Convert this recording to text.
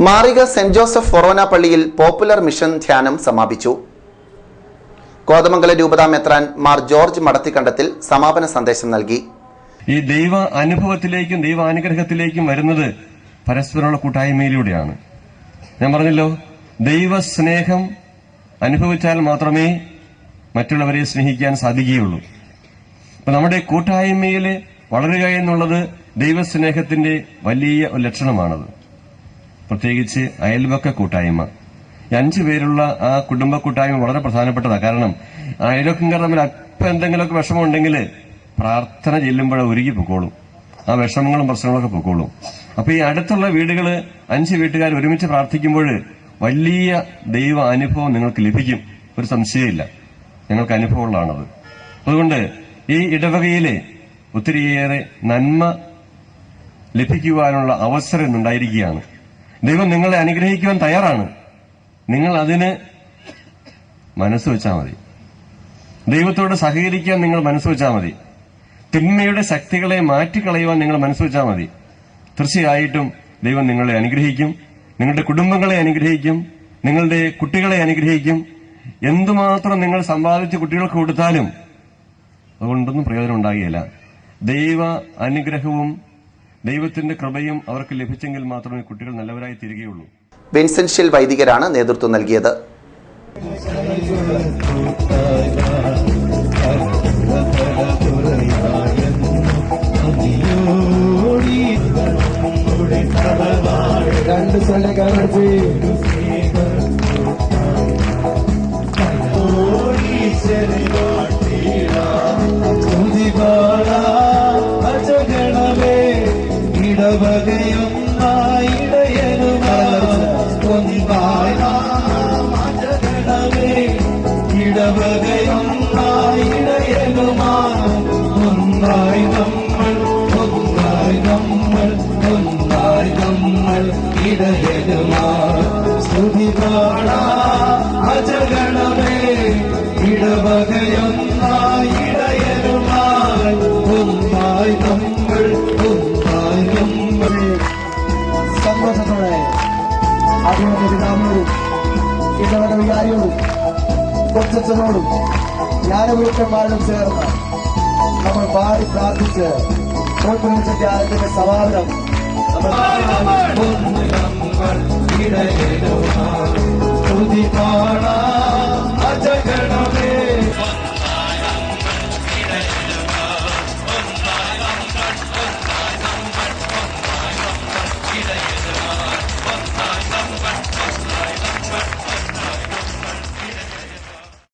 മാറിക saint Joseph ഫൊറോന പള്ളിയിൽ popular mission ധ്യാനം സമാപിച്ചു. കോതമംഗലം രൂപതാ മെത്രാൻ മാർ ജോർജ് മടത്തിക്കണ്ടത്തിൽ സമാപന സന്ദേശം നൽകി. ഈ ദൈവ അനുഭവത്തിലേക്കും ദൈവാനുഗ്രഹത്തിലേക്കും വരുന്നത് പരസ്പരമുള്ള കൂട്ടായ്മയിലൂടെയാണ്. ഞാൻ പറഞ്ഞല്ലോ, ദൈവ സ്നേഹം അനുഭവിച്ചാൽ മാത്രമേ മറ്റുള്ളവരെ സ്നേഹിക്കാൻ സാധിക്കുകയുള്ളൂ. അപ്പൊ നമ്മുടെ കൂട്ടായ്മയിൽ വളരുക എന്നുള്ളത് ദൈവസ്നേഹത്തിന്റെ വലിയ ഒരു ലക്ഷണമാണത്. പ്രത്യേകിച്ച് അയൽവക്ക കൂട്ടായ്മ, 5 പേരുള്ള ആ കുടുംബ കൂട്ടായ്മ വളരെ പ്രധാനപ്പെട്ടതാണ്. കാരണം അയൽവക്കംകാർ തമ്മിൽ അല്പം എന്തെങ്കിലുമൊക്കെ വിഷമം ഉണ്ടെങ്കിൽ പ്രാർത്ഥന ചെല്ലുമ്പോൾ ഒരുക്കി പൊക്കോളും, ആ വിഷമങ്ങളും പ്രശ്നങ്ങളൊക്കെ പൊക്കോളും. അപ്പൊ ഈ അടുത്തുള്ള വീടുകള് 5 വീട്ടുകാർ ഒരുമിച്ച് പ്രാർത്ഥിക്കുമ്പോൾ വലിയ ദൈവ അനുഭവം നിങ്ങൾക്ക് ലഭിക്കും, ഒരു സംശയമില്ല. ഞങ്ങൾക്ക് അനുഭവമുള്ളതാണത്. അതുകൊണ്ട് ഈ ഇടവകയിലെ ഒത്തിരിയേറെ നന്മ ലഭിക്കുവാനുള്ള അവസരം ഇന്നുണ്ടായിരിക്കുകയാണ്. ദൈവം നിങ്ങളെ അനുഗ്രഹിക്കുവാൻ തയ്യാറാണ്. നിങ്ങൾ അതിന് മനസ്സ് വെച്ചാൽ മതി. ദൈവത്തോട് സഹകരിക്കാൻ നിങ്ങൾ മനസ്സ് വെച്ചാൽ മതി. തിന്മയുടെ ശക്തികളെ മാറ്റിക്കളയുവാൻ നിങ്ങൾ മനസ്സ് വെച്ചാൽ മതി. തീർച്ചയായിട്ടും ദൈവം നിങ്ങളെ അനുഗ്രഹിക്കും, നിങ്ങളുടെ കുടുംബങ്ങളെ അനുഗ്രഹിക്കും, നിങ്ങളുടെ കുട്ടികളെ അനുഗ്രഹിക്കും. എന്തുമാത്രം നിങ്ങൾ സമ്പാദിച്ച് കുട്ടികൾക്ക് കൊടുത്താലും അതുകൊണ്ടൊന്നും പ്രയോജനം ഉണ്ടാകുകയില്ല. ദൈവ അനുഗ്രഹവും ദൈവത്തിന്റെ കൃപയും അവർക്ക് ലഭിച്ചെങ്കിൽ മാത്രമേ കുട്ടികൾ നല്ലവരായി തീരുകയുള്ളൂ. വിൻസെൻഷ്യൽ വൈദികരാണ് നേതൃത്വം നൽകിയത്. സന്തോഷത്തോടെ അഭിനന്ദിതാവിനോടും ഇടവക വികാരിയോടും കൊച്ചച്ഛനോടും ജ്ഞാനഗുരുക്കന്മാരോടും ചേർന്ന് നമ്മൾ പാടി പ്രാർത്ഥിച്ച് ധ്യാനത്തിന്റെ സമാപനം നമ്മൾ